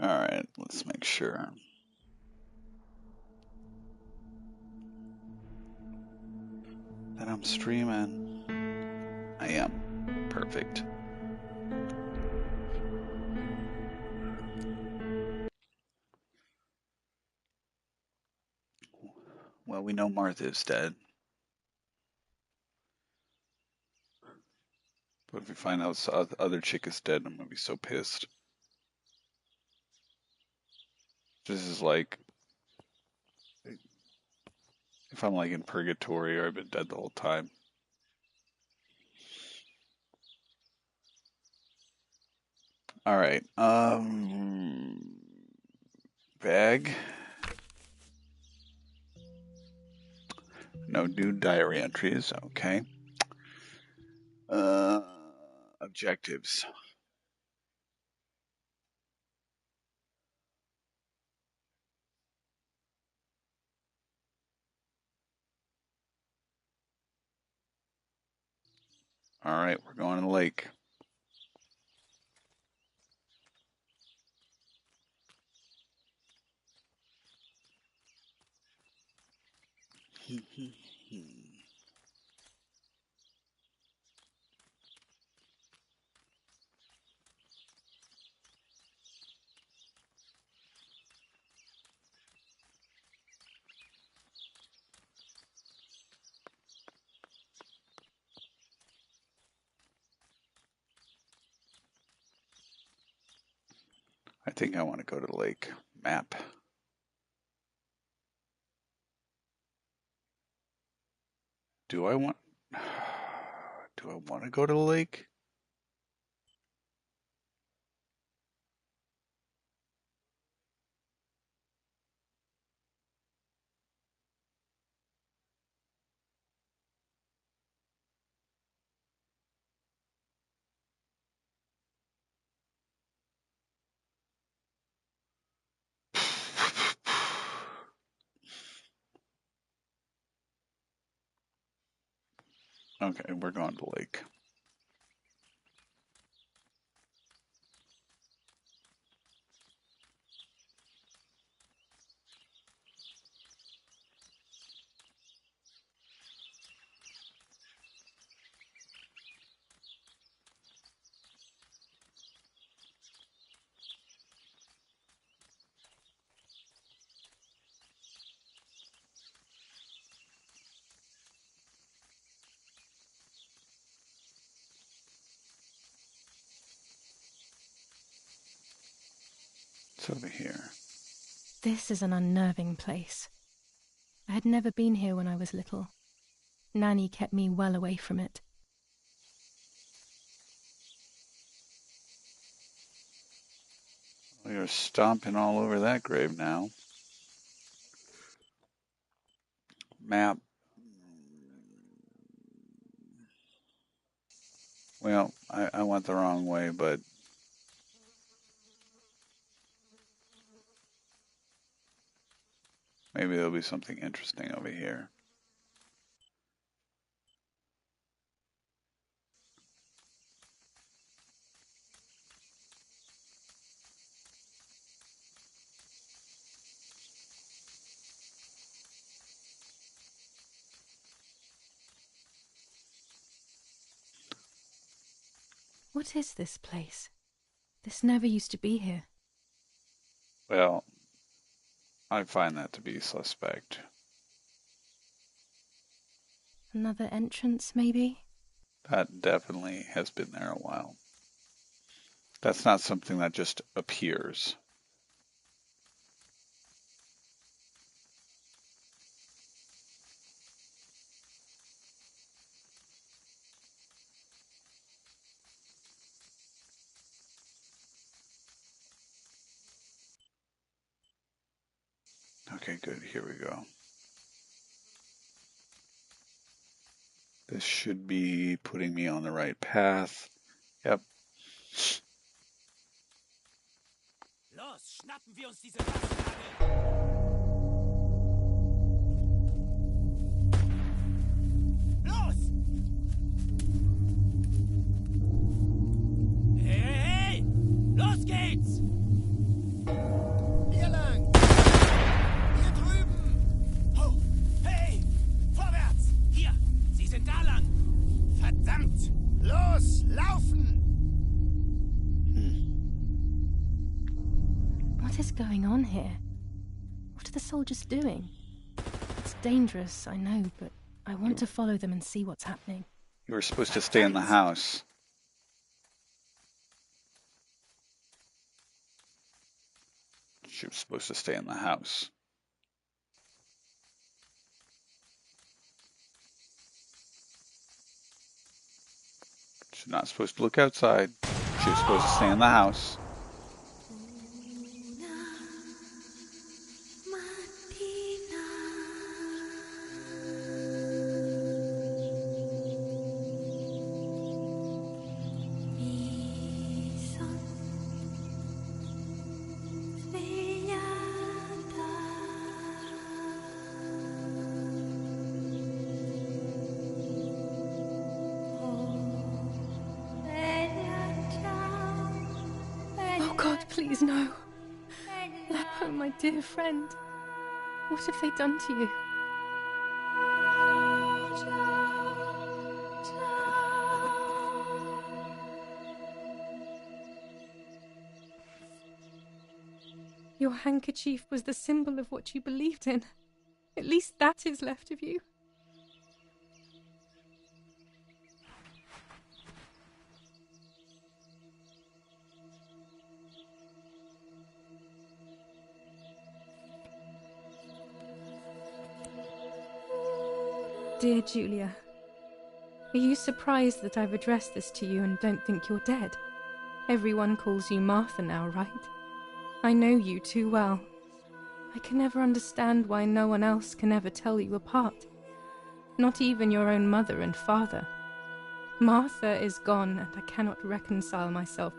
Alright, let's make sure. That I'm streaming. I am. Perfect. Well, we know Martha's dead. But if we find out the other chick is dead, I'm gonna be so pissed. This is like if I'm like in purgatory or I've been dead the whole time. Alright, bag. No new diary entries, okay. Objectives. Alright, we're going to the lake. I think I want to go to the lake. Map. Do I want to go to the lake? Okay, we're going to the lake. It's over here. This is an unnerving place. I had never been here when I was little. Nanny kept me well away from it. We are stomping all over that grave now. Map. Well, I went the wrong way, but maybe there'll be something interesting over here. What is this place? This never used to be here. Well, I find that to be suspect. Another entrance, maybe? That definitely has been there a while. That's not something that just appears. Okay, good. Here we go. This should be putting me on the right path. Yep. Los, schnappen wir uns diese Waschnadel! Los! Hey, hey, hey! Los geht's! What's going on here? What are the soldiers doing? It's dangerous, I know, but I want to follow them and see what's happening. You were supposed to stay in the house. She was supposed to stay in the house. She's not supposed to look outside. She was supposed to stay in the house. Oh God, please no. Lapo, my dear friend. What have they done to you? Your handkerchief was the symbol of what you believed in. At least that is left of you. Dear Julia, are you surprised that I've addressed this to you and don't think you're dead? Everyone calls you Martha now, right? I know you too well. I can never understand why no one else can ever tell you apart. Not even your own mother and father. Martha is gone, and I cannot reconcile myself.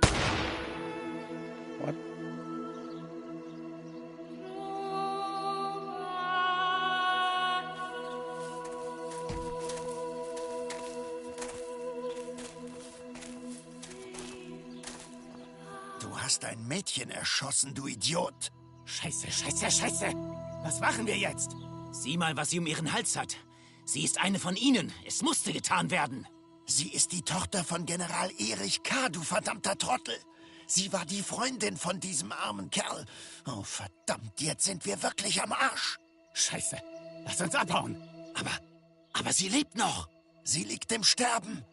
What? Du hast ein Mädchen erschossen, du Idiot. Scheiße, scheiße, scheiße. Was machen wir jetzt? Sieh mal, was sie um ihren Hals hat. Sie ist eine von ihnen. Es musste getan werden. Sie ist die Tochter von General Erich K., du verdammter Trottel. Sie war die Freundin von diesem armen Kerl. Oh, verdammt, jetzt sind wir wirklich am Arsch. Scheiße. Lass uns abhauen. Aber sie lebt noch. Sie liegt im Sterben.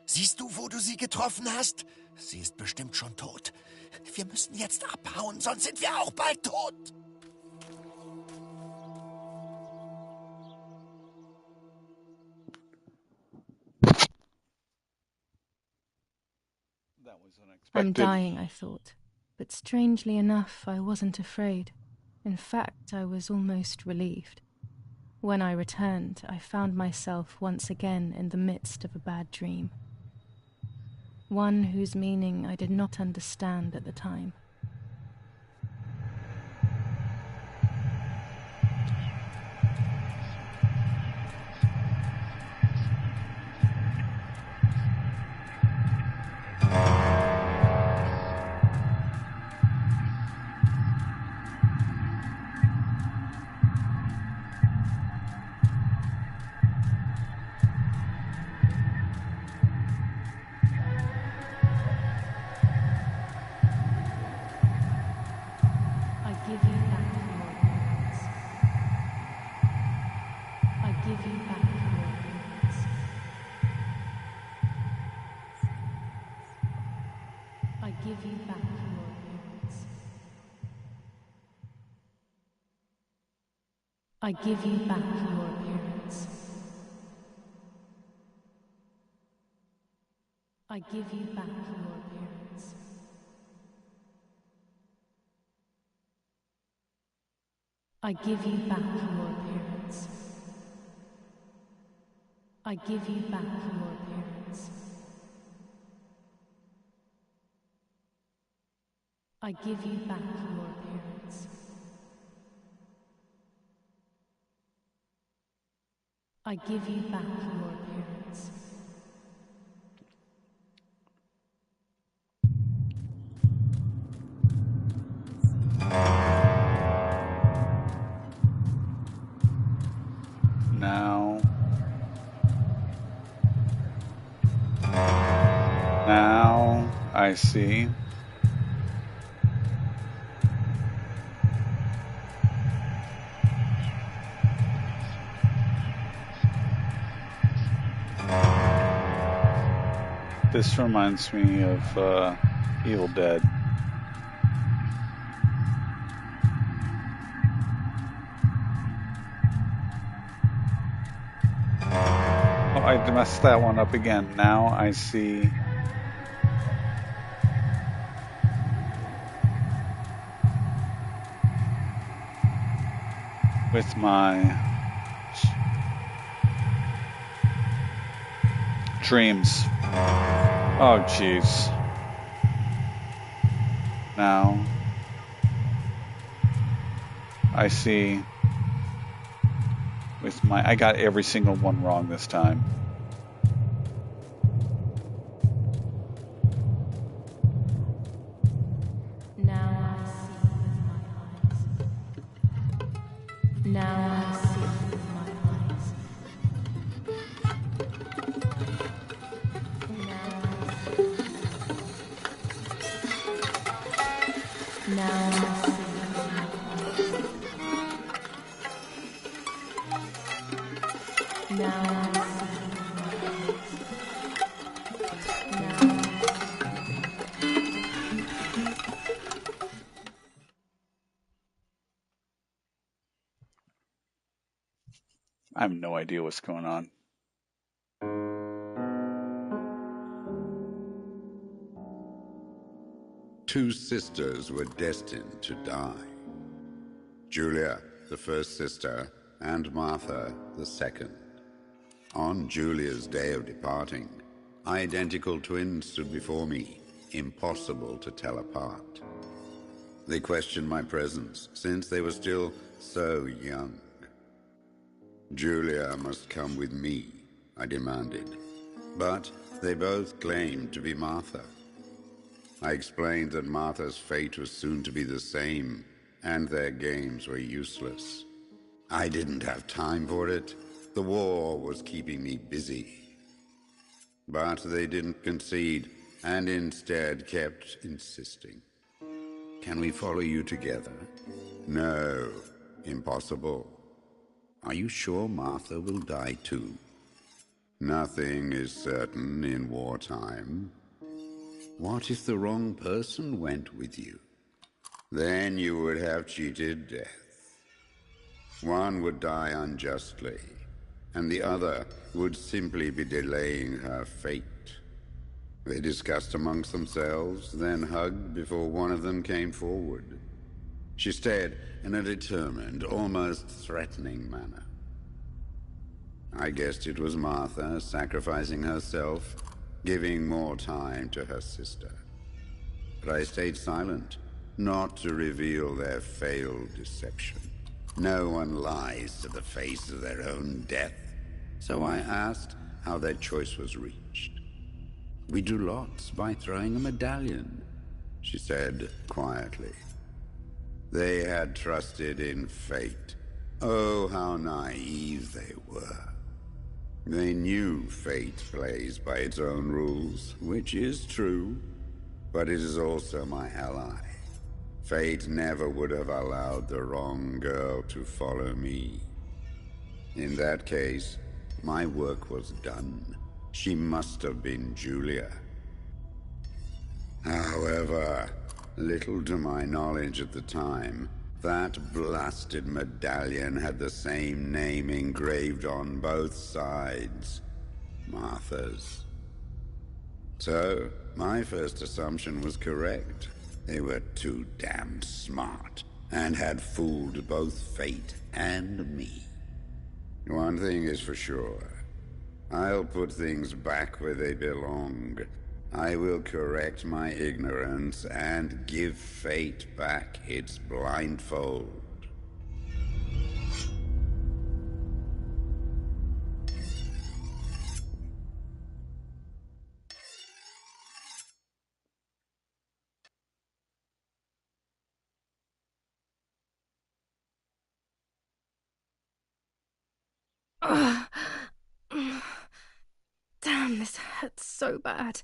Siehst du, wo du sie getroffen hast? Sie ist bestimmt schon tot. Wir müssen jetzt abhauen, sonst sind wir auch bald tot. That was unexpected. I'm dying, I thought. But strangely enough, I wasn't afraid. In fact, I was almost relieved. When I returned, I found myself once again in the midst of a bad dream. One whose meaning I did not understand at the time. I give you back your appearance. I give you back your appearance. I give you back your appearance. I give you back your appearance. I give you back your appearance. I give you back your appearance. Now I see. This reminds me of Evil Dead. Oh, I messed that one up again. Now I see. With my dreams. Oh, jeez. Now I see with my. I got every single one wrong this time. Now I see with my eyes. Now I see with my eyes. Now I see. Now I see with my eyes. Now I see with my eyes. Now I I have no idea what's going on. Two sisters were destined to die. Julia, the first sister, and Martha, the second. On Julia's day of departing, identical twins stood before me, impossible to tell apart. They questioned my presence, since they were still so young. Julia must come with me, I demanded, but they both claimed to be Martha. I explained that Martha's fate was soon to be the same, and their games were useless. I didn't have time for it. The war was keeping me busy. But they didn't concede, and instead kept insisting. Can we follow you together? No, impossible. Are you sure Martha will die too? Nothing is certain in wartime. What if the wrong person went with you? Then you would have cheated death. One would die unjustly, and the other would simply be delaying her fate. They discussed amongst themselves, then hugged before one of them came forward. She stared in a determined, almost threatening manner. I guessed it was Martha sacrificing herself, giving more time to her sister. But I stayed silent, not to reveal their failed deception. No one lies to the face of their own death. So I asked how their choice was reached. We drew lots by throwing a medallion, she said quietly. They had trusted in fate. Oh, how naive they were. They knew fate plays by its own rules, which is true, but it is also my ally. Fate never would have allowed the wrong girl to follow me. In that case, my work was done. She must have been Julia. However, little to my knowledge at the time, that blasted medallion had the same name engraved on both sides. Martha's. So, my first assumption was correct. They were too damn smart, and had fooled both fate and me. One thing is for sure. I'll put things back where they belong. I will correct my ignorance and give fate back its blindfold. Ugh. Damn, this hurts so bad.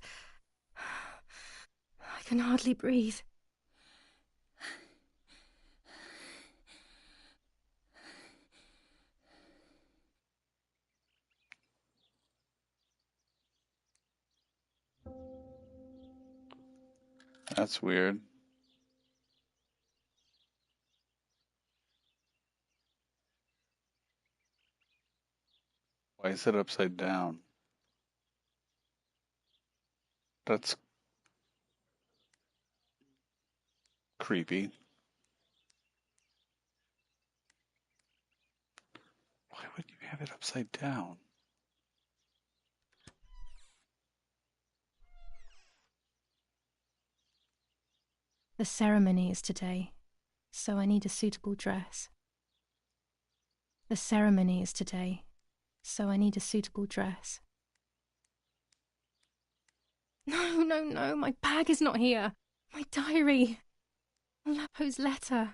I can hardly breathe. That's weird. Why is it upside down? That's creepy. Why would you have it upside down? The ceremony is today, so I need a suitable dress. The ceremony is today, so I need a suitable dress. No, no, no, my bag is not here. My diary. Lapo's letter.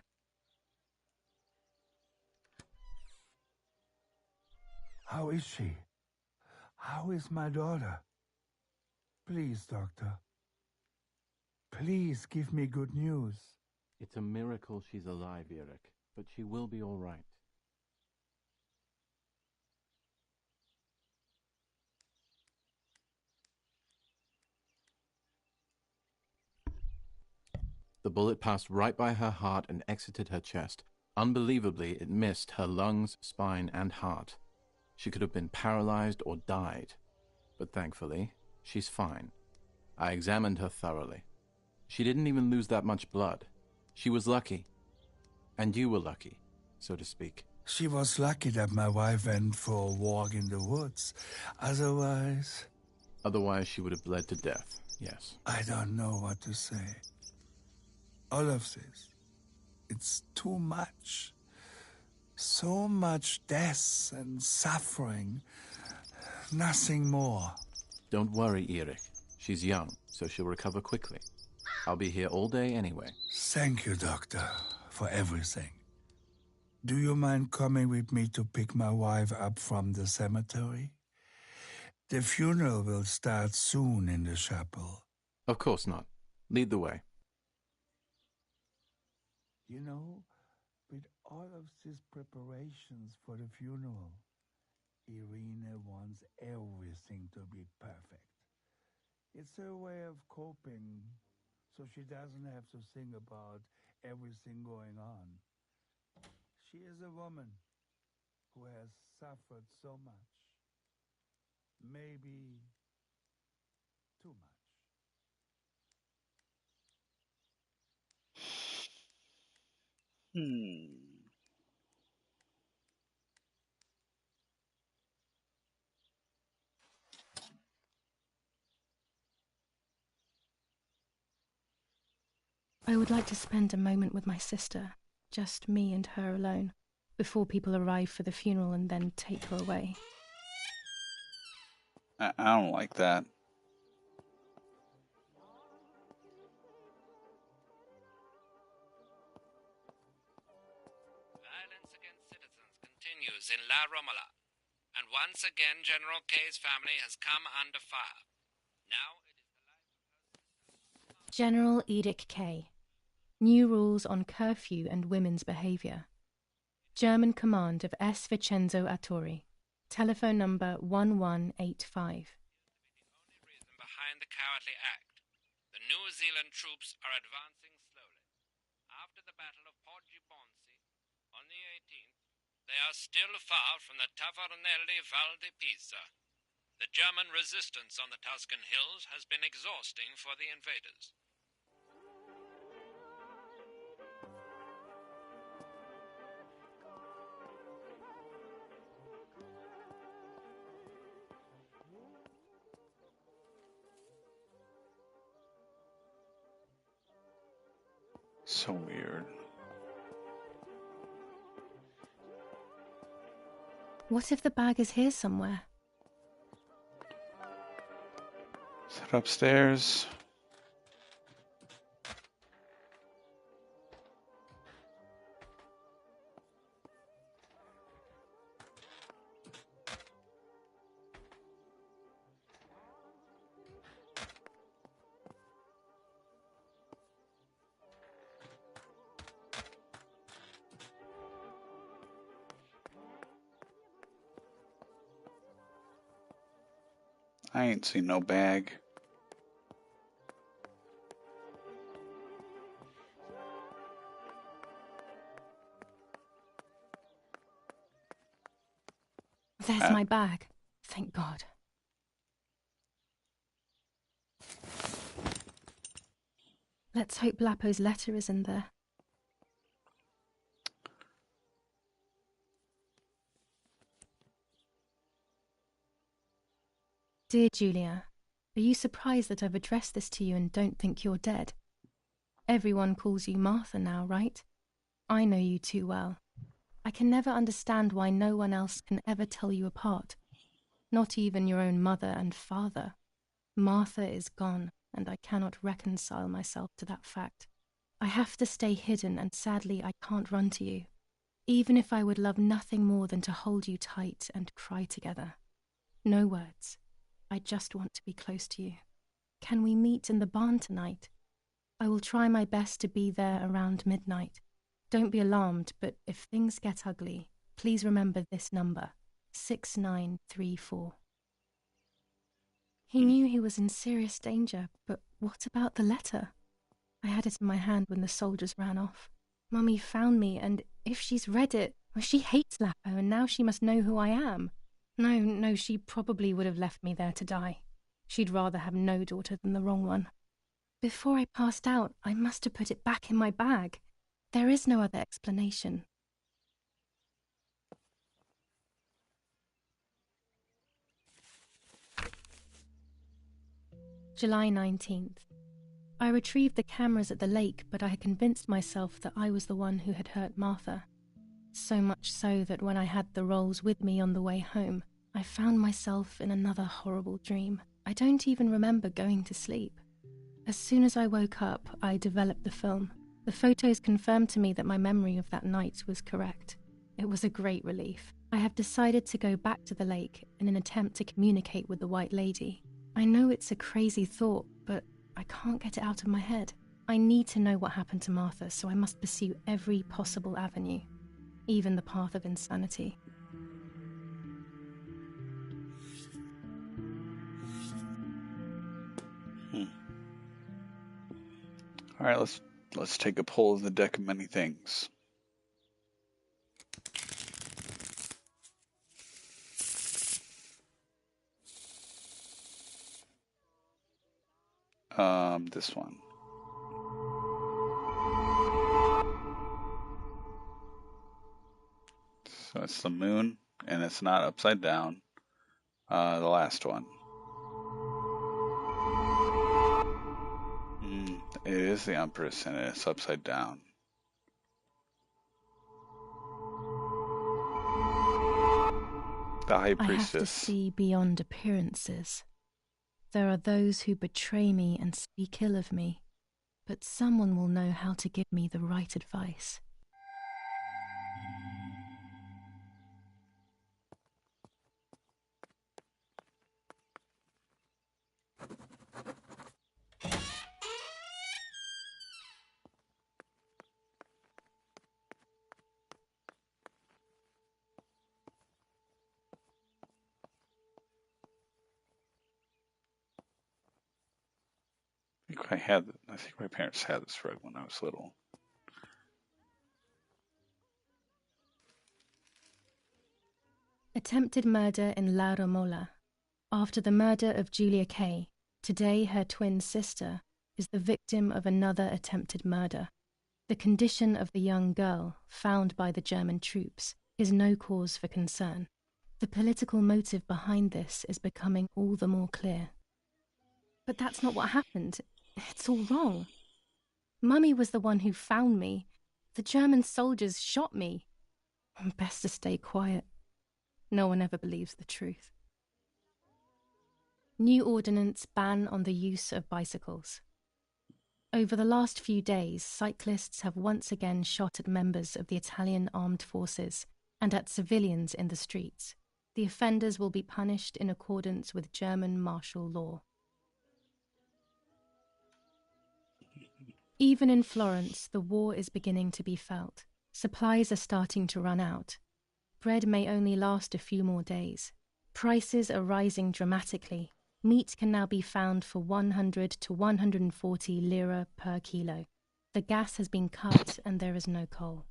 How is she? How is my daughter? Please, doctor. Please give me good news. It's a miracle she's alive, Eric, but she will be all right. The bullet passed right by her heart and exited her chest. Unbelievably, it missed her lungs, spine, and heart. She could have been paralyzed or died. But thankfully, she's fine. I examined her thoroughly. She didn't even lose that much blood. She was lucky. And you were lucky, so to speak. She was lucky that my wife went for a walk in the woods. Otherwise, Otherwise, she would have bled to death, yes. I don't know what to say. All of this, it's too much. So much death and suffering. Nothing more. Don't worry, Eric. She's young, so she'll recover quickly. I'll be here all day anyway. Thank you, doctor, for everything. Do you mind coming with me to pick my wife up from the cemetery? The funeral will start soon in the chapel. Of course not. Lead the way. You know, with all of these preparations for the funeral, Irina wants everything to be perfect. It's her way of coping, so she doesn't have to think about everything going on. She is a woman who has suffered so much. Maybe too much. I would like to spend a moment with my sister, just me and her alone, before people arrive for the funeral and then take her away. I don't like that. Violence against citizens continues in La Romola, and once again General K's family has come under fire. Now it is the life of her sister. General Edict K. New rules on curfew and women's behavior. German command of S. Vincenzo Attori. Telephone number 1185. The only reason behind the cowardly act. The New Zealand troops are advancing slowly. After the Battle of Poggibonsi on the 18th, they are still far from the Tavernelli Val di Pisa. The German resistance on the Tuscan hills has been exhausting for the invaders. So weird. What if the bag is here somewhere? Is it upstairs? I ain't seen no bag. There's my bag. Thank God. Let's hope Lapo's letter is in there. Dear Julia, are you surprised that I've addressed this to you and don't think you're dead? Everyone calls you Martha now, right? I know you too well. I can never understand why no one else can ever tell you apart. Not even your own mother and father. Martha is gone, and I cannot reconcile myself to that fact. I have to stay hidden, and sadly I can't run to you, even if I would love nothing more than to hold you tight and cry together. No words. I just want to be close to you. Can we meet in the barn tonight? I will try my best to be there around midnight. Don't be alarmed, but if things get ugly, please remember this number, 6934. He knew he was in serious danger, but what about the letter? I had it in my hand when the soldiers ran off. Mummy found me, and if she's read it, well, she hates Lapo, and now she must know who I am. No, she probably would have left me there to die. She'd rather have no daughter than the wrong one. Before I passed out, I must have put it back in my bag. There is no other explanation. July 19th. I retrieved the cameras at the lake, but I had convinced myself that I was the one who had hurt Martha. So much so that when I had the rolls with me on the way home, I found myself in another horrible dream. I don't even remember going to sleep. As soon as I woke up, I developed the film. The photos confirmed to me that my memory of that night was correct. It was a great relief. I have decided to go back to the lake in an attempt to communicate with the White Lady. I know it's a crazy thought, but I can't get it out of my head. I need to know what happened to Martha, so I must pursue every possible avenue, even the path of insanity. All right, let's take a pull of the deck of many things. This one. So it's the moon, and it's not upside down. The last one. It is the Empress, and it's upside down. The High Priestess. I have to see beyond appearances. There are those who betray me and speak ill of me, but someone will know how to give me the right advice. I think my parents had this rug when I was little. Attempted murder in La Romola. After the murder of Julia Kay, today her twin sister is the victim of another attempted murder. The condition of the young girl, found by the German troops, is no cause for concern. The political motive behind this is becoming all the more clear. But that's not what happened. It's all wrong. Mummy was the one who found me. The German soldiers shot me. Best to stay quiet. No one ever believes the truth. New ordinance ban on the use of bicycles. Over the last few days, cyclists have once again shot at members of the Italian armed forces and at civilians in the streets. The offenders will be punished in accordance with German martial law. Even in Florence, the war is beginning to be felt. Supplies are starting to run out. Bread may only last a few more days. Prices are rising dramatically. Meat can now be found for 100 to 140 lira per kilo. The gas has been cut and there is no coal.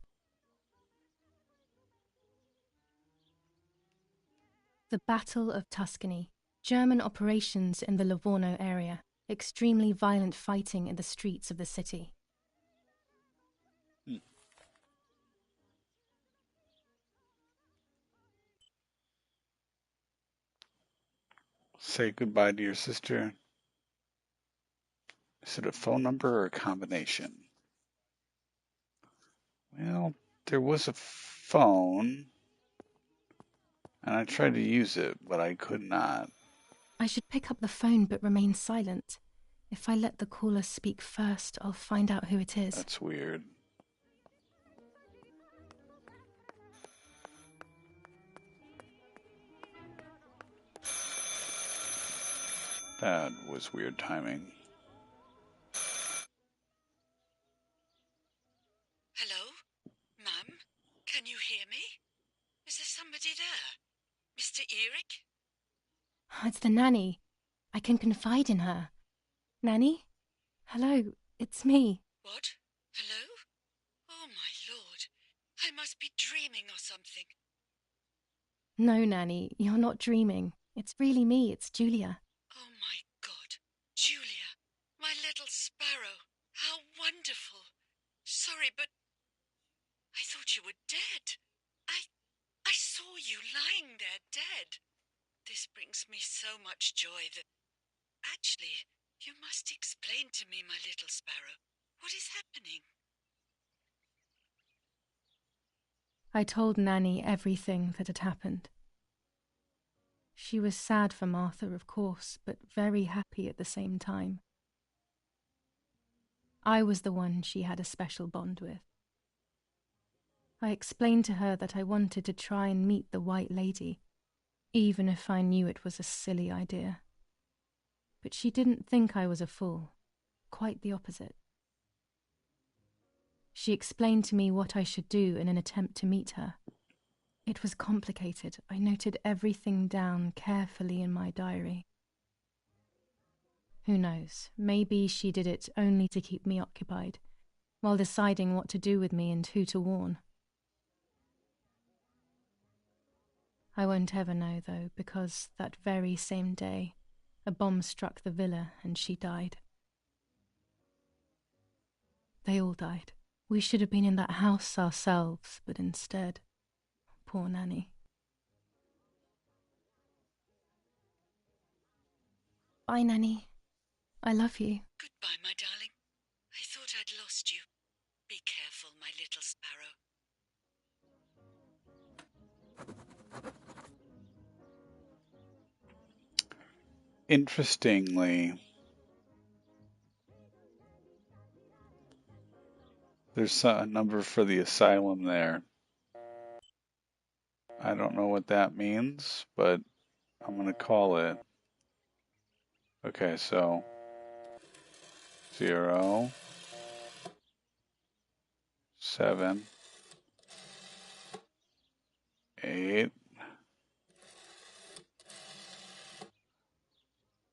The Battle of Tuscany. German operations in the Livorno area. Extremely violent fighting in the streets of the city. Say goodbye to your sister. Is it a phone number or a combination? Well, there was a phone, and I tried to use it, but I could not. I should pick up the phone but remain silent. If I let the caller speak first, I'll find out who it is. That's weird. That was weird timing. Hello? Ma'am? Can you hear me? Is there somebody there? Mr. Eric? It's the nanny. I can confide in her. Nanny? Hello, it's me. What? Hello? Oh, my lord. I must be dreaming or something. No, Nanny, you're not dreaming. It's really me, it's Julia. Oh, my God. Julia, my little sparrow. How wonderful. Sorry, but I thought you were dead. I saw you lying there dead. This brings me so much joy that... Actually, you must explain to me, my little sparrow. What is happening? I told Nanny everything that had happened. She was sad for Martha, of course, but very happy at the same time. I was the one she had a special bond with. I explained to her that I wanted to try and meet the White Lady, even if I knew it was a silly idea. But she didn't think I was a fool. Quite the opposite. She explained to me what I should do in an attempt to meet her. It was complicated. I noted everything down carefully in my diary. Who knows, maybe she did it only to keep me occupied, while deciding what to do with me and who to warn. I won't ever know, though, because that very same day, a bomb struck the villa and she died. They all died. We should have been in that house ourselves, but instead, poor Nanny. Bye, Nanny. I love you. Goodbye, my darling. I thought I'd lost you. Be careful, my little sparrow. Interestingly, there's a number for the asylum there. I don't know what that means, but I'm going to call it. Okay, so 0, 7, 8,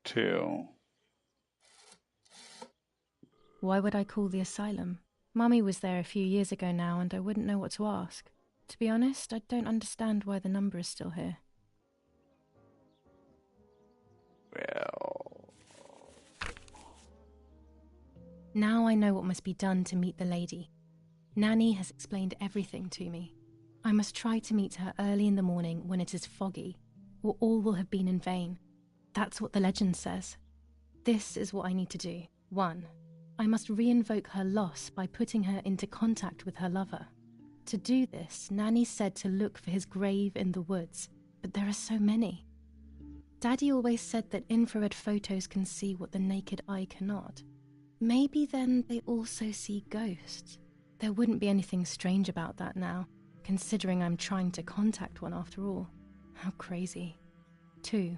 2. Why would I call the asylum? Mummy was there a few years ago now, and I wouldn't know what to ask. To be honest, I don't understand why the number is still here. Well, Now I know what must be done to meet the lady. Nanny has explained everything to me. I must try to meet her early in the morning when it is foggy, or all will have been in vain. That's what the legend says. This is what I need to do. 1. I must re-invoke her loss by putting her into contact with her lover. To do this, Nanny said to look for his grave in the woods, but there are so many. Daddy always said that infrared photos can see what the naked eye cannot. Maybe then they also see ghosts. There wouldn't be anything strange about that now, considering I'm trying to contact one after all. How crazy. 2.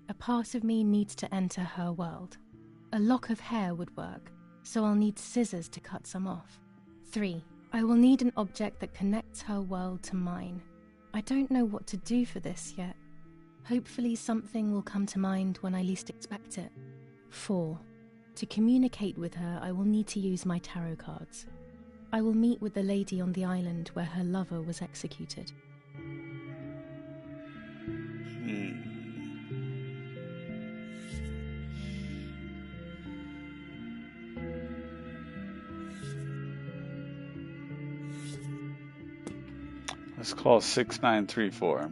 A part of me needs to enter her world. A lock of hair would work, so I'll need scissors to cut some off. 3. I will need an object that connects her world to mine. I don't know what to do for this yet. Hopefully something will come to mind when I least expect it. 4. To communicate with her, I will need to use my tarot cards. I will meet with the lady on the island where her lover was executed. Let's call 6934.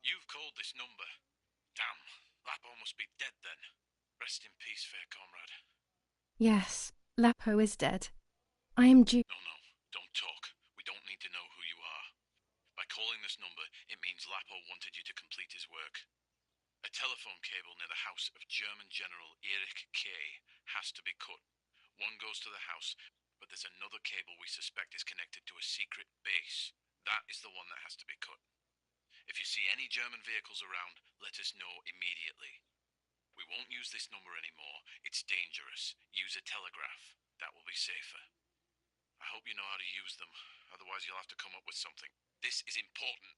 You've called this number. Damn, Lapo must be dead then. Rest in peace, fair comrade. Yes, Lapo is dead. I am due. No, don't talk. We don't need to know who you are. By calling this number, it means Lapo wanted you to complete his work. A telephone cable near the house of German General Erich K. has to be cut. One goes to the house, but there's another cable we suspect is connected to a secret base. That is the one that has to be cut. If you see any German vehicles around, let us know immediately. We won't use this number anymore. It's dangerous. Use a telegraph. That will be safer. I hope you know how to use them. Otherwise, you'll have to come up with something. This is important.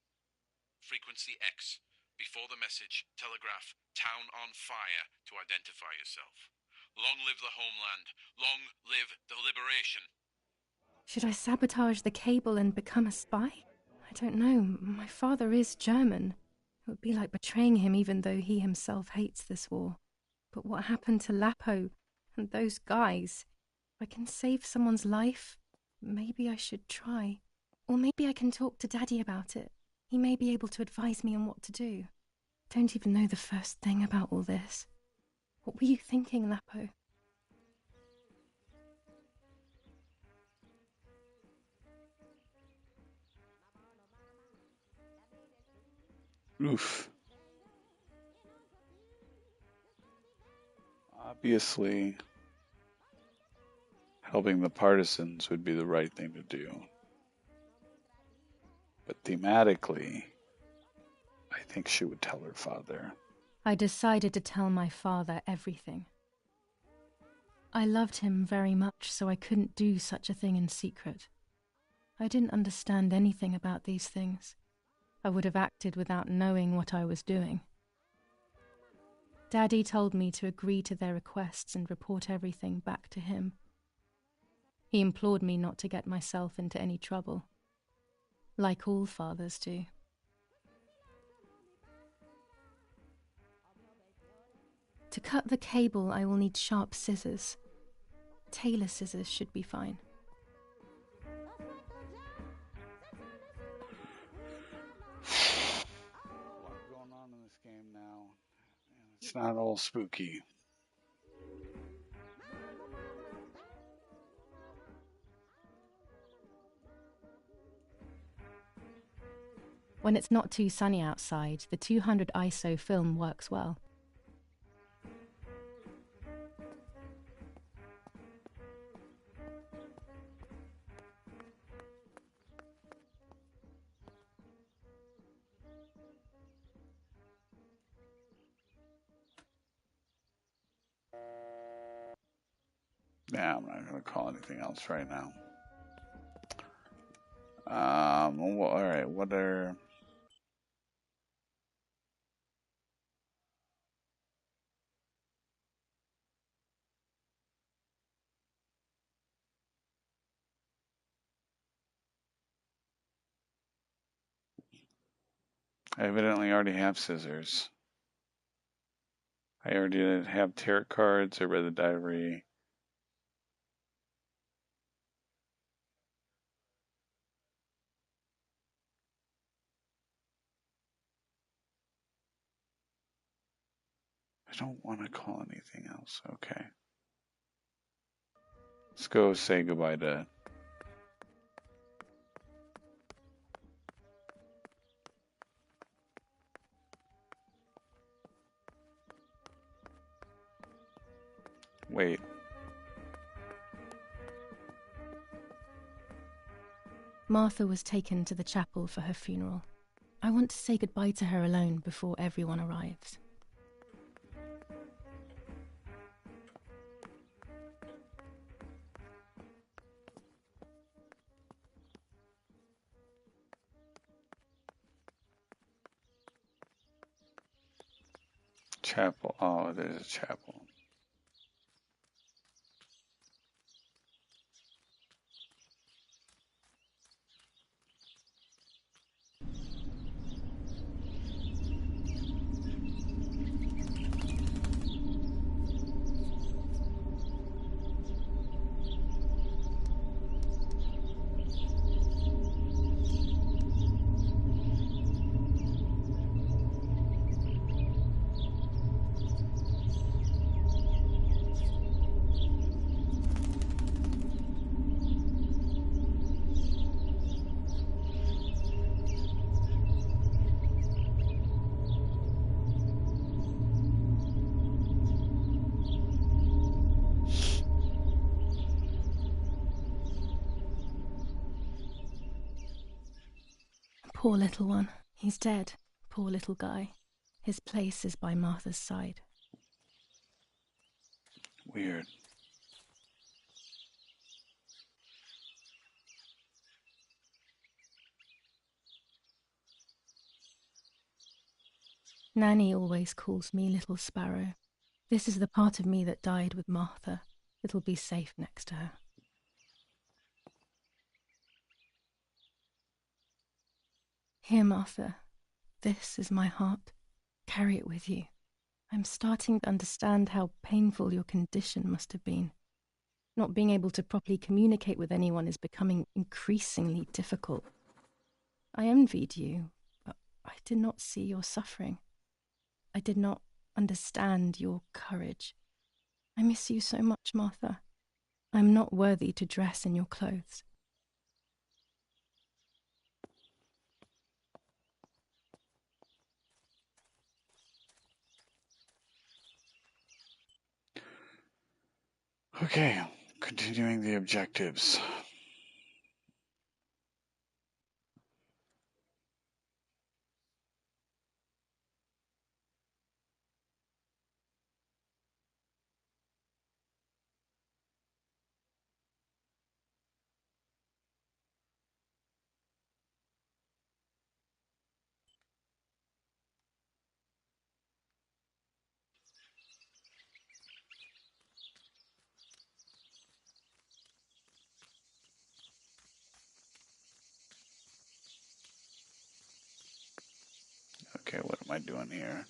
Frequency X. Before the message, telegraph "Town on fire" to identify yourself. Long live the homeland. Long live the liberation. Should I sabotage the cable and become a spy? I don't know. My father is German. It would be like betraying him even though he himself hates this war. But what happened to Lapo and those guys? If I can save someone's life, maybe I should try. Or maybe I can talk to Daddy about it. He may be able to advise me on what to do. Don't even know the first thing about all this. What were you thinking, Lapo? Oof. Obviously, helping the partisans would be the right thing to do. But thematically, I think she would tell her father. I decided to tell my father everything. I loved him very much, so I couldn't do such a thing in secret. I didn't understand anything about these things. I would have acted without knowing what I was doing. Daddy told me to agree to their requests and report everything back to him. He implored me not to get myself into any trouble, like all fathers do. To cut the cable, I will need sharp scissors. Tailor scissors should be fine. A lot going on in this game now. It's not all spooky. When it's not too sunny outside, the 200 ISO film works well. Yeah, I'm not going to call anything else right now. Well, all right, what are... I evidently already have scissors. I already have tarot cards. I read the diary. I don't want to call anything else. Okay. Let's go say goodbye to... Wait. Martha was taken to the chapel for her funeral. I want to say goodbye to her alone before everyone arrives. Chapel. Oh, there's a chapel. Poor little one. He's dead. Poor little guy. His place is by Martha's side. Weird. Nanny always calls me Little Sparrow. This is the part of me that died with Martha. It'll be safe next to her. Here, Martha. This is my heart. Carry it with you. I'm starting to understand how painful your condition must have been. Not being able to properly communicate with anyone is becoming increasingly difficult. I envied you, but I did not see your suffering. I did not understand your courage. I miss you so much, Martha. I'm not worthy to dress in your clothes. Okay, continuing the objectives. Okay, what am I doing here?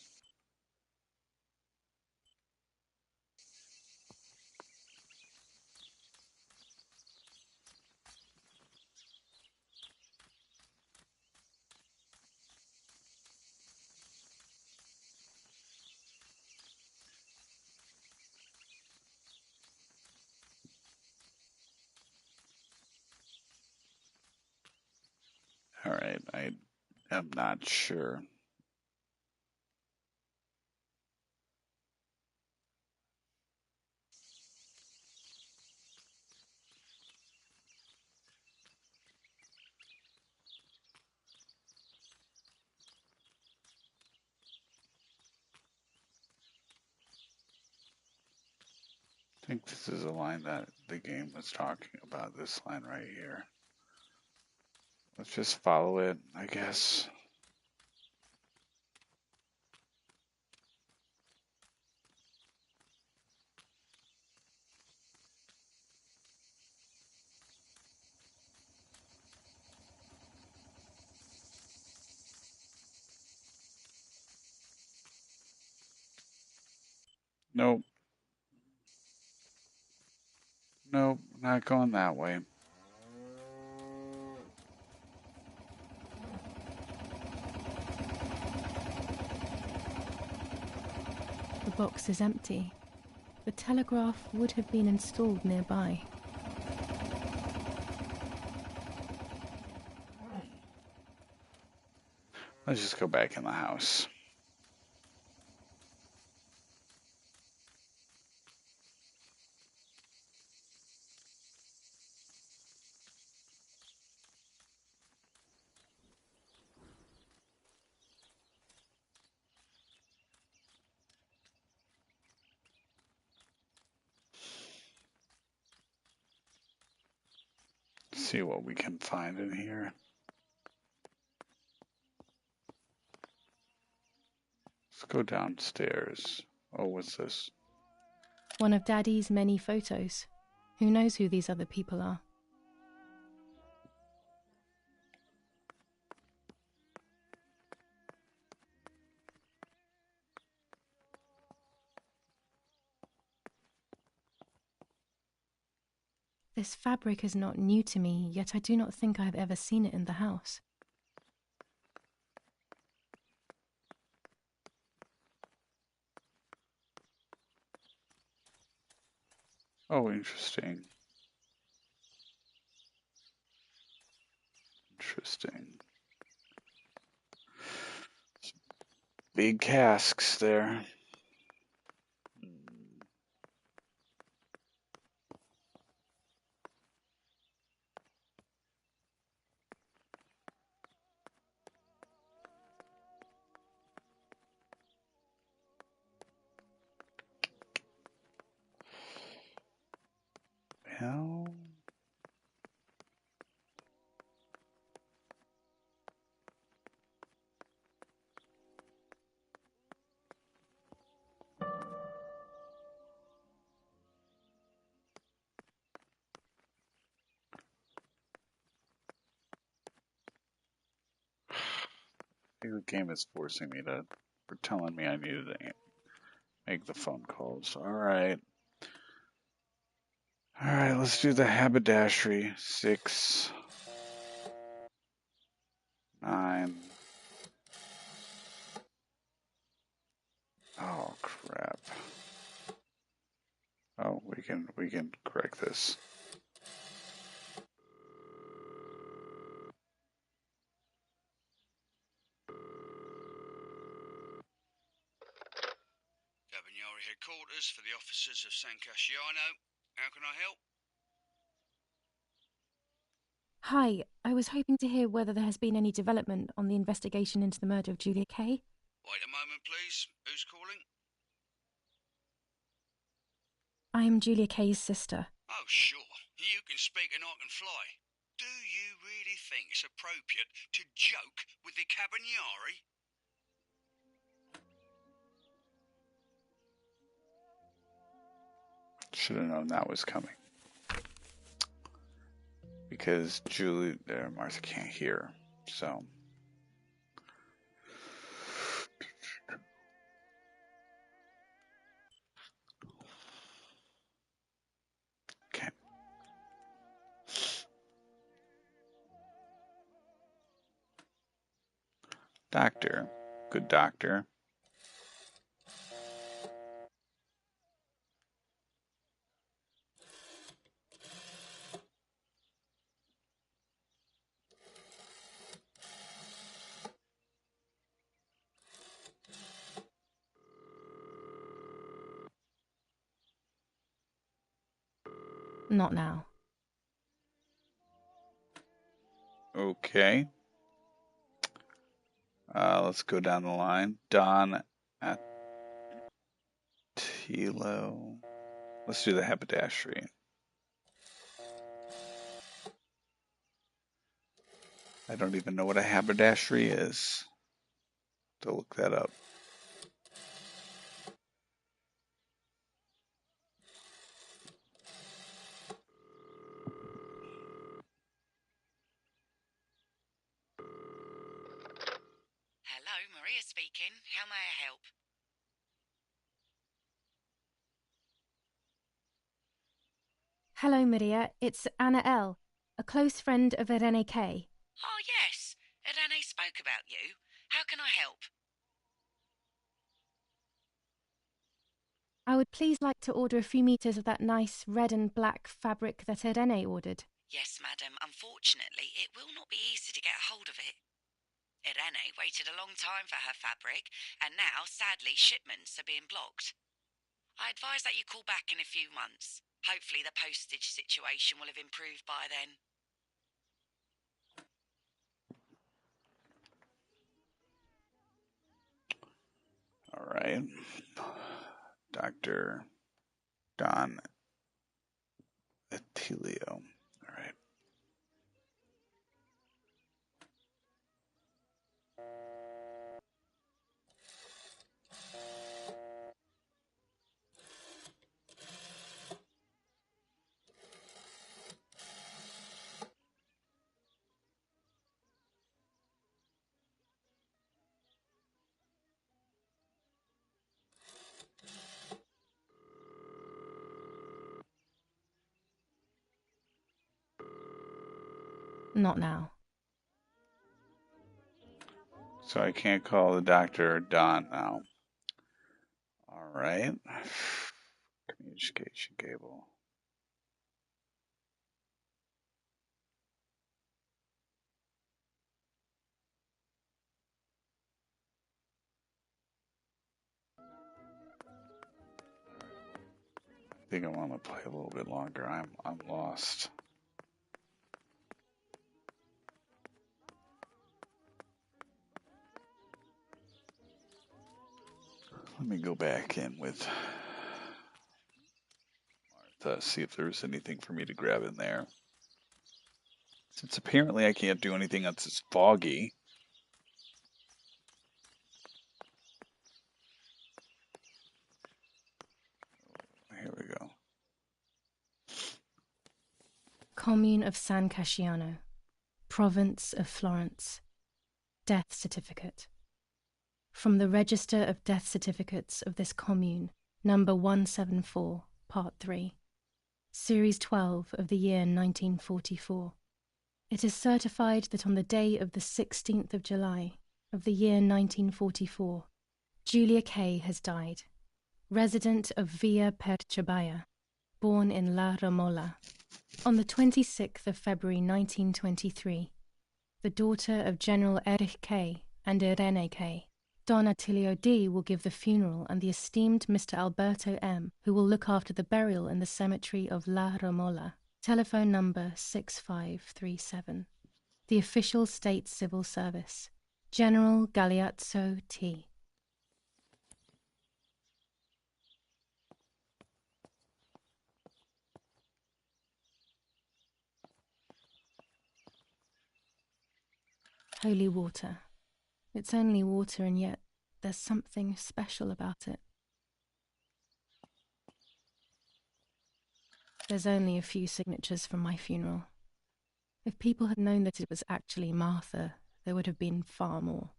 All right, I am not sure. I think this is a line that the game was talking about, this line right here. Let's just follow it, I guess. Nope. Nope, not going that way. The box is empty. The telegraph would have been installed nearby. Let's just go back in the house. See what we can find in here. Let's go downstairs. Oh, what's this? One of Daddy's many photos. Who knows who these other people are? This fabric is not new to me, yet I do not think I have ever seen it in the house. Oh, interesting. Interesting. Big casks there. Hell. The game is forcing me to, or telling me I needed to make the phone calls. Alright, let's do the haberdashery. 6, 9. Oh, crap. Oh, we can correct this. Cabagnari headquarters for the officers of San Casciano. How can I help? Hi, I was hoping to hear whether there has been any development on the investigation into the murder of Julia Kay. Wait a moment, please. Who's calling? I am Julia Kay's sister. Oh, sure. You can speak and I can fly. Do you really think it's appropriate to joke with the Cabagnari? Should have known that was coming. Because Martha can't hear, so. Okay. Doctor. Good doctor. Not now. Okay. Let's go down the line. Don Attilo. Let's do the haberdashery. I don't even know what a haberdashery is. To look that up. Hello, Maria speaking. How may I help? Hello, Maria. It's Anna L., a close friend of Irene Kay. Oh, yes. Irene spoke about you. How can I help? I would please like to order a few meters of that nice red and black fabric that Irene ordered. Yes, madam. Unfortunately, it will not be easy to get a hold of it. Irene waited a long time for her fabric, and now, sadly, shipments are being blocked. I advise that you call back in a few months. Hopefully the postage situation will have improved by then. All right. Dr. Don Attilio. All right. Not now. So I can't call the doctor or Don now. All right. Communication cable. I think I want to play a little bit longer. I'm lost. Let me go back in with Martha, see if there's anything for me to grab in there. Since apparently I can't do anything else, it's foggy. Here we go. Commune of San Casciano, Province of Florence. Death certificate. From the Register of Death Certificates of this commune, number 174, Part 3, Series 12 of the year 1944. It is certified that on the day of the 16th of July of the year 1944, Julia Kay has died, resident of Via Perchabaya, born in La Romola. On the 26th of February 1923, the daughter of General Erich Kay and Irene Kay, Don Attilio D. will give the funeral, and the esteemed Mr. Alberto M., who will look after the burial in the cemetery of La Romola. Telephone number 6537. The official state civil service. General Galeazzo T. Holy water. It's only water, and yet there's something special about it. There's only a few signatures from my funeral. If people had known that it was actually Martha, there would have been far more.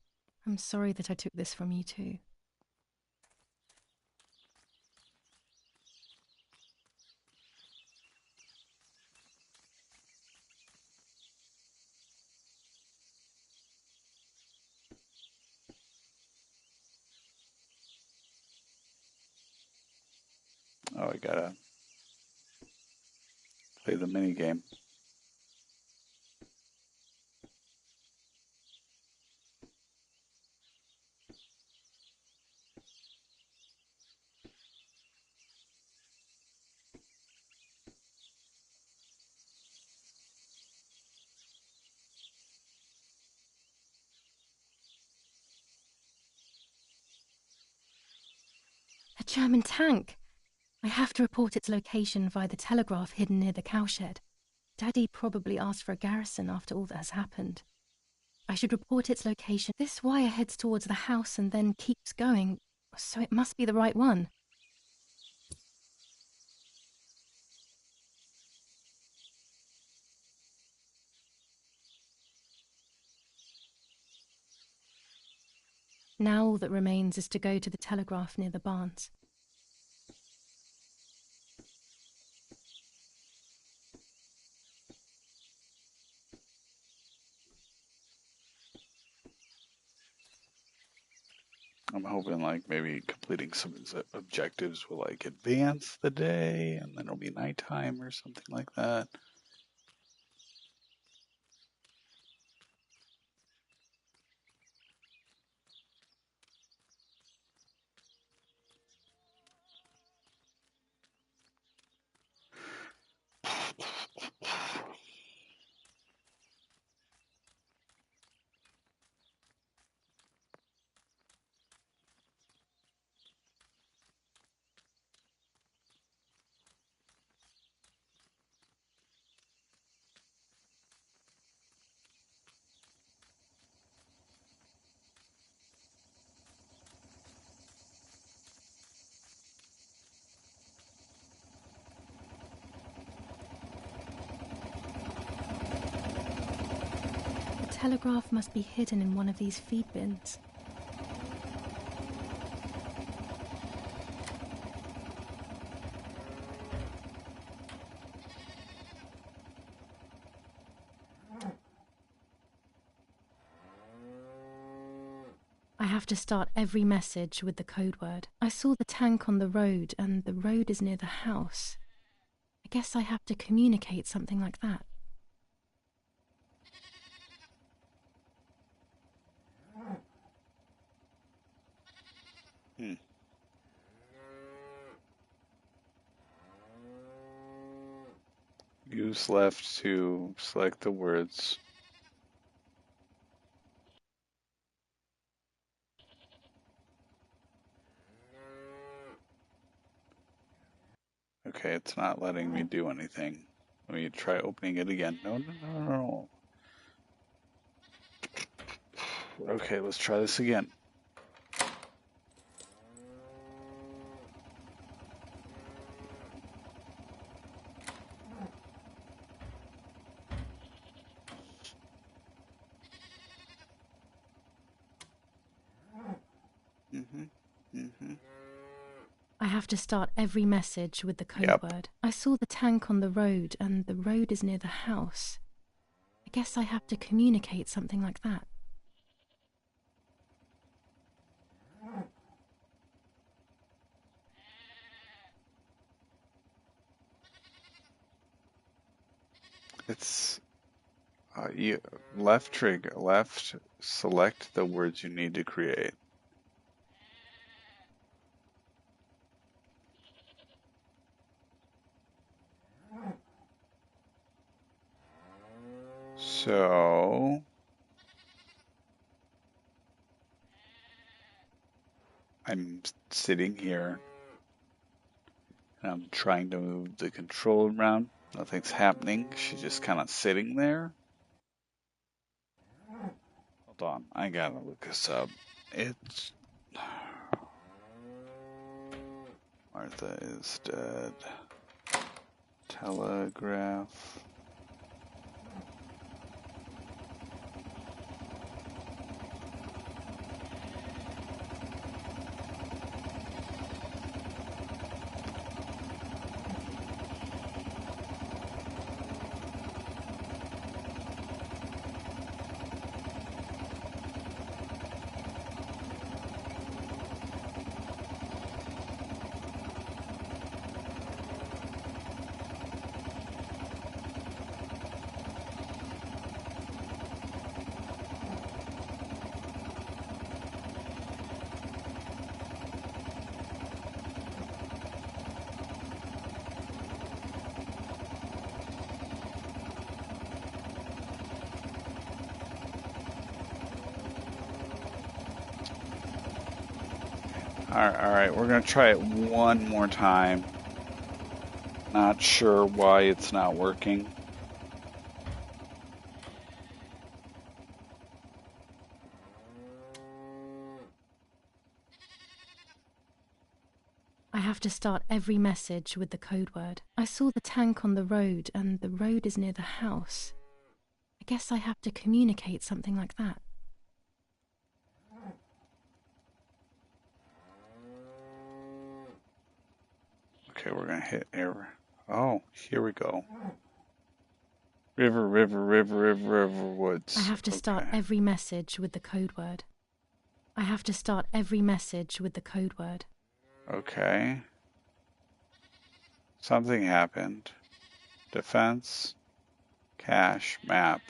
I'm sorry that I took this from you too. Oh, I gotta play the mini game. A German tank! I have to report its location via the telegraph hidden near the cowshed. Daddy probably asked for a garrison after all that has happened. I should report its location. This wire heads towards the house and then keeps going, so it must be the right one. Now all that remains is to go to the telegraph near the barns. I'm hoping like maybe completing some objectives will like advance the day and then it'll be nighttime or something like that. The telegraph must be hidden in one of these feed bins. have to start every message with the code word. I saw the tank on the road, and the road is near the house. I guess I have to communicate something like that. Use left to select the words. Okay, it's not letting me do anything. Let me try opening it again. No. Okay, let's try this again. I have to start every message with the code word. I saw the tank on the road, and the road is near the house. I guess I have to communicate something like that. It's left trigger, left select the words you need to create. So I'm sitting here and I'm trying to move the control around. Nothing's happening. She's just kind of sitting there. Hold on, I gotta look this up. It's Martha is dead. Telegraph. All right, we're gonna try it one more time. Not sure why it's not working. I have to start every message with the code word. I saw the tank on the road, and the road is near the house. I guess I have to communicate something like that. Okay, we're gonna hit error. Oh, here we go. River, woods. I have to start every message with the code word. I have to start every message with the code word. Okay. Something happened. Defense. Cache. Map.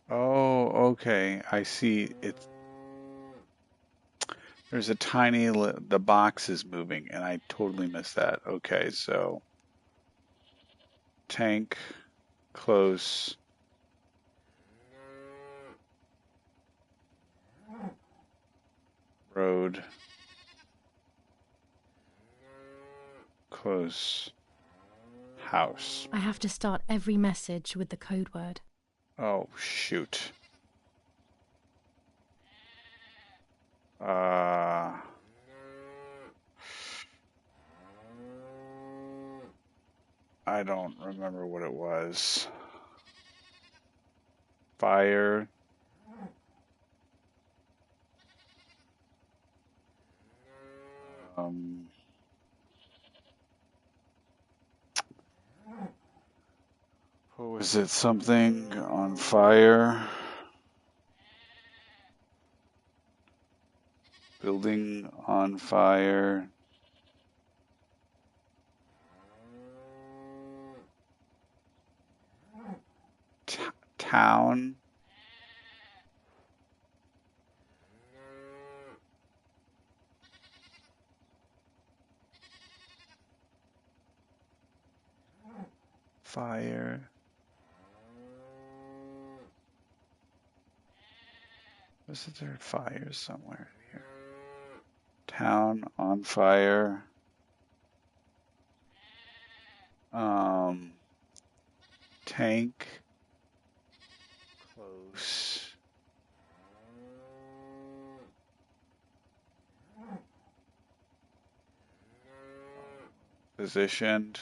Oh, okay. I see. There's a tiny, the box is moving, and I totally missed that. Okay, so tank, close, road, close, house. I have to start every message with the code word. Oh, shoot. I don't remember what it was. Fire. What Was it something on fire? Building on fire. Town. Fire. Wasn't there fire somewhere here? Town on fire. Tank. Close. Positioned.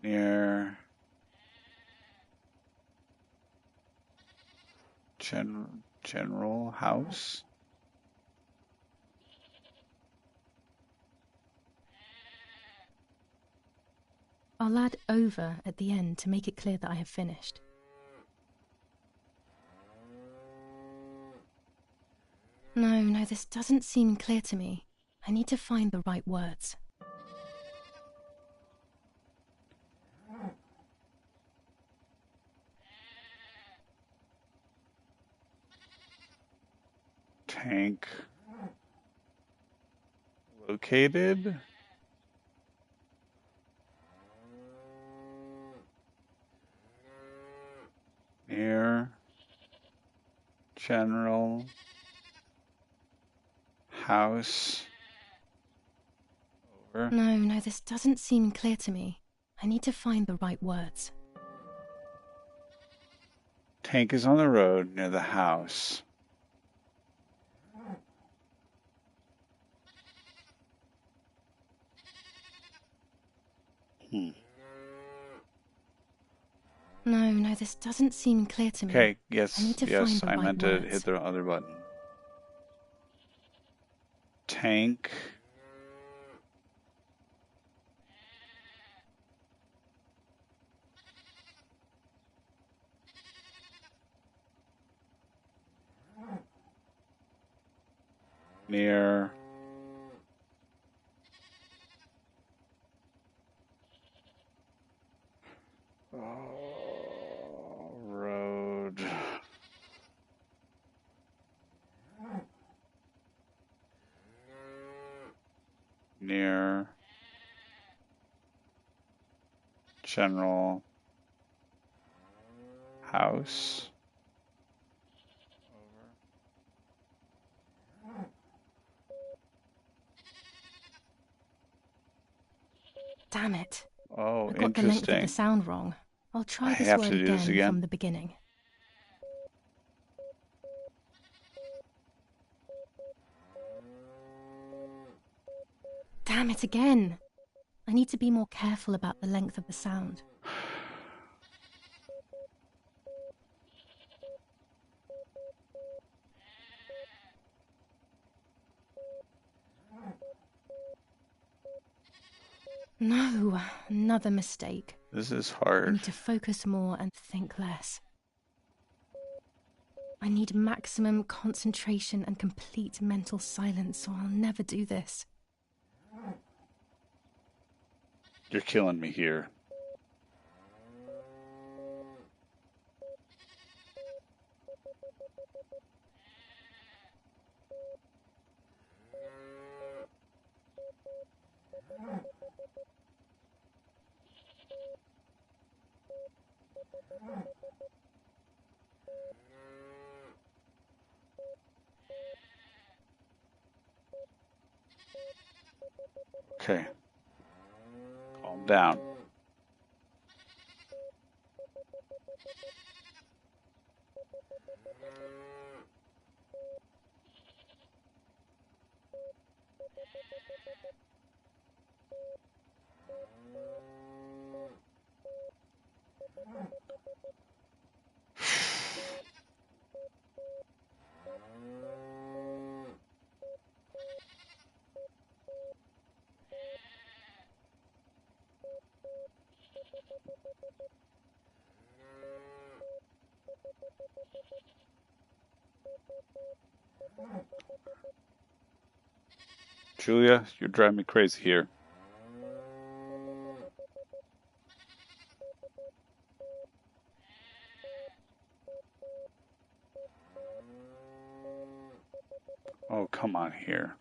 Near general house. I'll add over at the end to make it clear that I have finished. No, this doesn't seem clear to me. I need to find the right words. Tank located. Near general house. Over. No, this doesn't seem clear to me. I need to find the right words. Tank is on the road near the house. No, this doesn't seem clear to me. Okay, yes, I need to find the I right meant to words. hit the other button. Tank. Near road. Near general house. Damn it. Oh, I got the length of the interesting. sound wrong. I'll try I this have word to do this again? from the beginning. Damn it again. I need to be more careful about the length of the sound. No, another mistake. This is I hard. need to focus more and think less. I need maximum concentration and complete mental silence, or I'll never do this. You're killing me here. Okay. Calm down. Julia, you're driving me crazy here. Oh, come on here.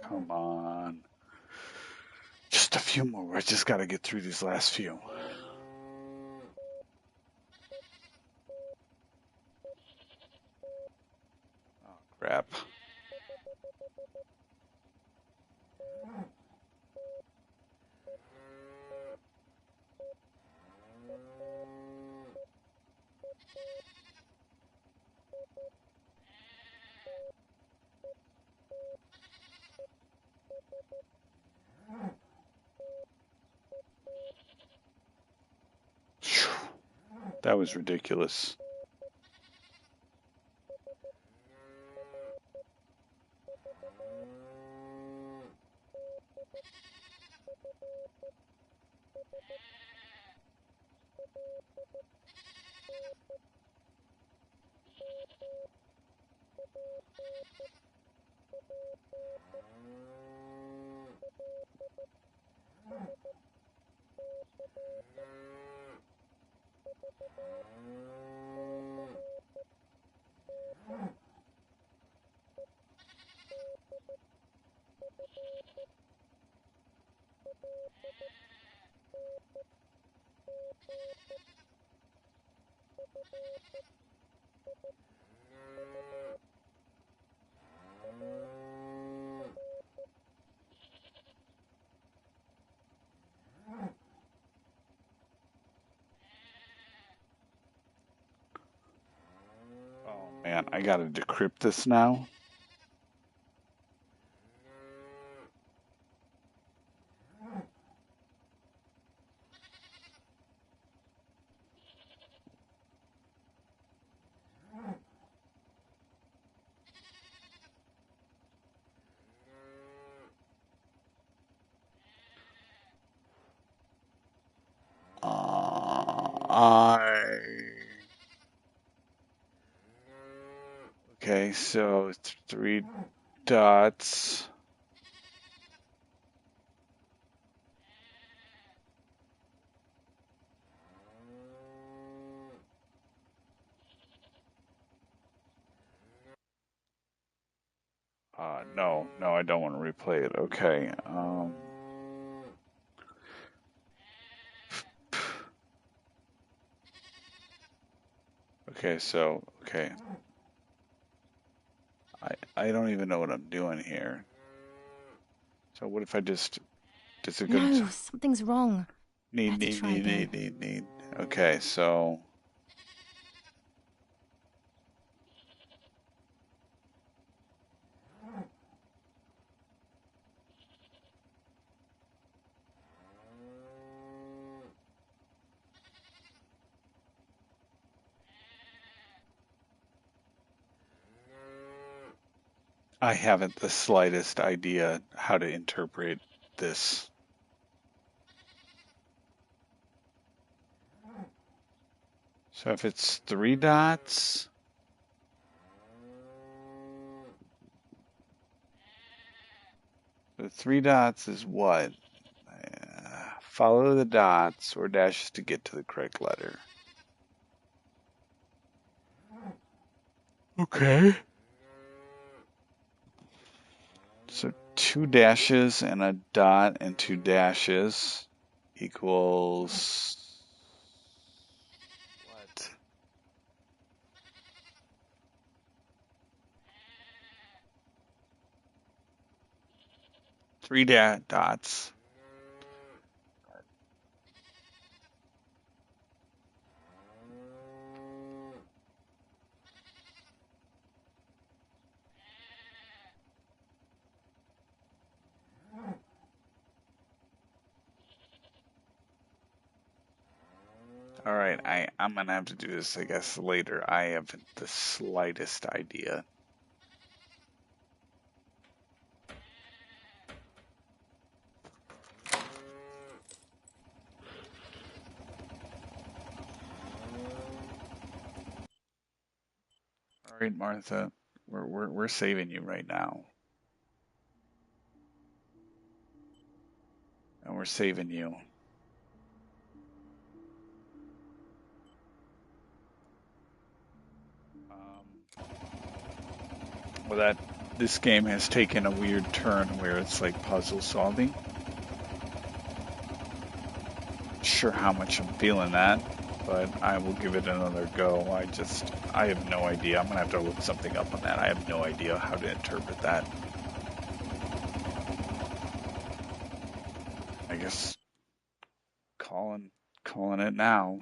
Come on. Just a few more. I just gotta get through these last few. Oh, crap. Phew. That was ridiculous. Oh man, I gotta decrypt this now. I Okay, so it's 3 dots. No, I don't want to replay it. Okay. Okay, so okay. I don't even know what I'm doing here. So what if I just a good No, something's wrong. Better try again. need. Okay, so I haven't the slightest idea how to interpret this. So if it's 3 dots, the 3 dots is what? Follow the dots or dashes to get to the correct letter. Okay. So 2 dashes and a dot and 2 dashes equals what? 3 dots. All right, I'm gonna have to do this, I guess, later. I haven't the slightest idea. All right, Martha, we're saving you right now, and we're saving you. Well, this game has taken a weird turn where it's like puzzle solving. Not sure how much I'm feeling that, but I will give it another go. I have no idea. I'm gonna have to look something up on that. I have no idea how to interpret that. I guess calling it now.